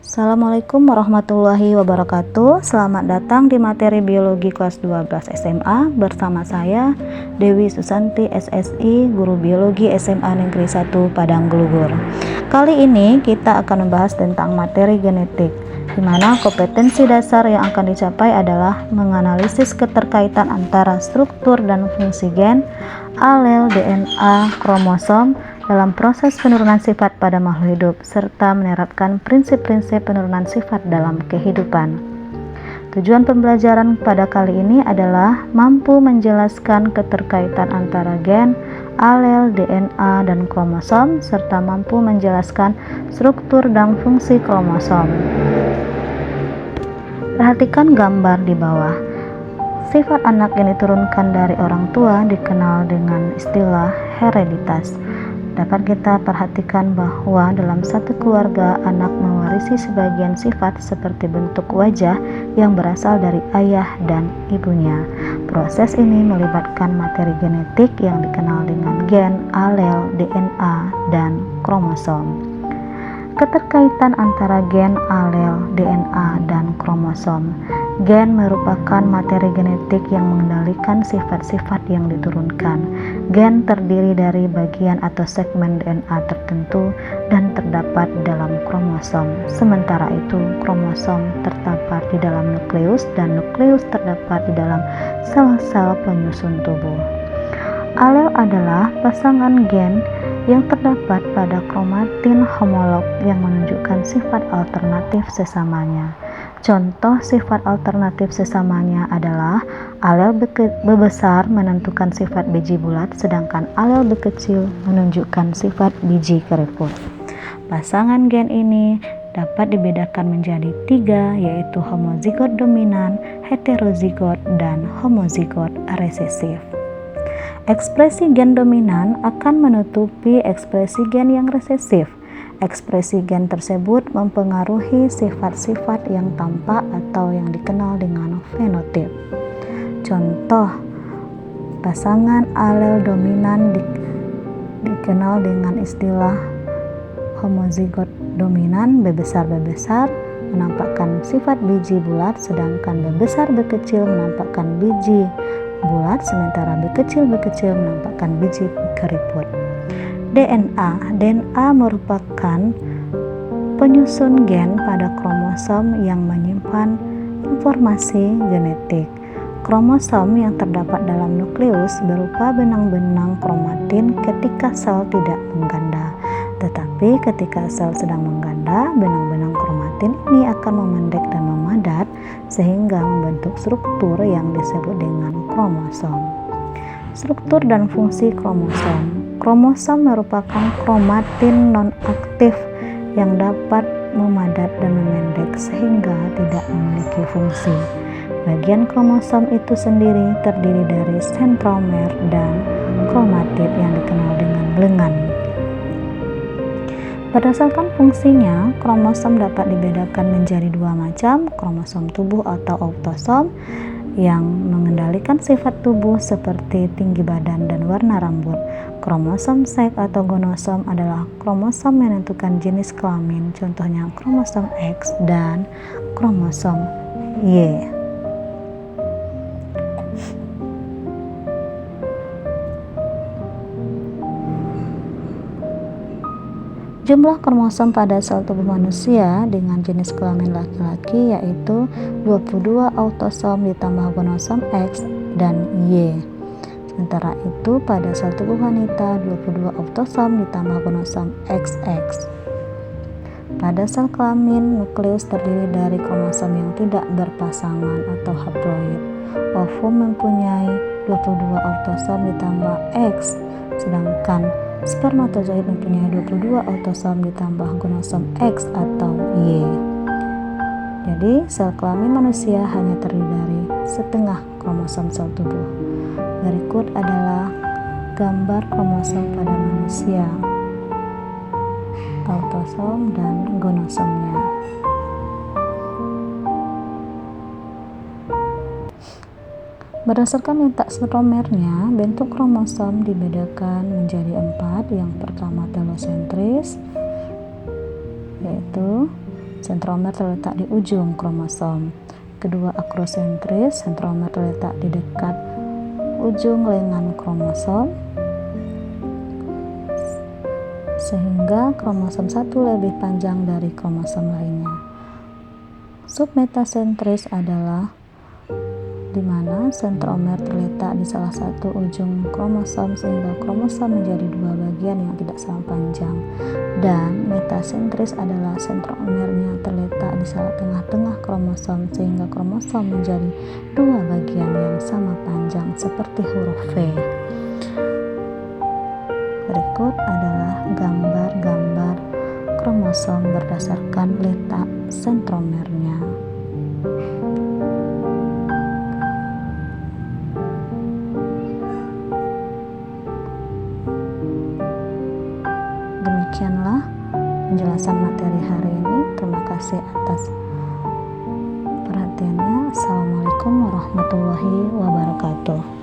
Assalamualaikum warahmatullahi wabarakatuh. Selamat datang di materi biologi kelas 12 SMA bersama saya Dewi Susanti SSI, guru biologi SMA Negeri 1 Padang Gelugur. Kali ini kita akan membahas tentang materi genetik, di mana kompetensi dasar yang akan dicapai adalah menganalisis keterkaitan antara struktur dan fungsi gen, alel, DNA, kromosom dalam proses penurunan sifat pada makhluk hidup, serta menerapkan prinsip-prinsip penurunan sifat dalam kehidupan. Tujuan pembelajaran pada kali ini adalah mampu menjelaskan keterkaitan antara gen, alel, DNA, dan kromosom, serta mampu menjelaskan struktur dan fungsi kromosom. Perhatikan gambar di bawah. Sifat anak yang diturunkan dari orang tua dikenal dengan istilah hereditas. Dapat kita perhatikan bahwa dalam satu keluarga, anak mewarisi sebagian sifat seperti bentuk wajah yang berasal dari ayah dan ibunya. Proses ini melibatkan materi genetik yang dikenal dengan gen, alel, DNA, dan kromosom. Keterkaitan antara gen, alel, DNA, dan kromosom. Gen merupakan materi genetik yang mengendalikan sifat-sifat yang diturunkan. Gen terdiri dari bagian atau segmen DNA tertentu dan terdapat dalam kromosom. Sementara itu, kromosom terdapat di dalam nukleus dan nukleus terdapat di dalam sel-sel penyusun tubuh. Alel adalah pasangan gen yang terdapat pada kromatin homolog yang menunjukkan sifat alternatif sesamanya. Contoh sifat alternatif sesamanya adalah alel besar menentukan sifat biji bulat, sedangkan alel kecil menunjukkan sifat biji keriput. Pasangan gen ini dapat dibedakan menjadi 3, yaitu homozigot dominan, heterozigot, dan homozigot resesif. Ekspresi gen dominan akan menutupi ekspresi gen yang resesif. Ekspresi gen tersebut mempengaruhi sifat-sifat yang tampak atau yang dikenal dengan fenotip. Contoh, pasangan alel dominan dikenal dengan istilah homozigot dominan. B besar menampakkan sifat biji bulat, sedangkan B besar kecil menampakkan biji bulat, sementara B kecil menampakkan biji keriput. DNA merupakan penyusun gen pada kromosom yang menyimpan informasi genetik. Kromosom yang terdapat dalam nukleus berupa benang-benang kromatin ketika sel tidak mengganda. Tetapi ketika sel sedang mengganda, benang-benang kromatin ini akan memendek dan memadat sehingga membentuk struktur yang disebut dengan kromosom. Struktur dan fungsi kromosom. Kromosom merupakan kromatin non-aktif yang dapat memadat dan memendek sehingga tidak memiliki fungsi. Bagian kromosom itu sendiri terdiri dari sentromer dan kromatid yang dikenal dengan lengan. Berdasarkan fungsinya, kromosom dapat dibedakan menjadi 2 macam, kromosom tubuh atau autosom yang mengendalikan sifat tubuh seperti tinggi badan dan warna rambut. Kromosom seks atau gonosom adalah kromosom yang menentukan jenis kelamin, contohnya kromosom X dan kromosom Y. Jumlah kromosom pada sel tubuh manusia dengan jenis kelamin laki-laki yaitu 22 autosom ditambah gonosom X dan Y. Sementara itu pada sel tubuh wanita 22 autosom ditambah gonosom XX. Pada sel kelamin, nukleus terdiri dari kromosom yang tidak berpasangan atau haploid. Ovum mempunyai 22 autosom ditambah X, sedangkan spermatozoid mempunyai 22 autosom ditambah gonosom X atau Y. Jadi, sel kelamin manusia hanya terdiri dari setengah kromosom sel tubuh. Berikut adalah gambar kromosom pada manusia, autosom dan gonosomnya. Berdasarkan letak sentromernya, bentuk kromosom dibedakan menjadi 4. Yang pertama telosentris, yaitu sentromer terletak di ujung kromosom. Kedua, akrosentris, sentromer terletak di dekat ujung lengan kromosom, sehingga kromosom 1 lebih panjang dari kromosom lainnya. Submetasentris adalah di mana sentromer terletak di salah satu ujung kromosom sehingga kromosom menjadi dua bagian yang tidak sama panjang. Dan metasentris adalah sentromernya terletak di salah tengah-tengah kromosom sehingga kromosom menjadi dua bagian yang sama panjang seperti huruf V. Berikut adalah gambar-gambar kromosom berdasarkan letak sentromernya. Demikianlah penjelasan materi hari ini. Terima kasih atas perhatiannya. Assalamualaikum warahmatullahi wabarakatuh.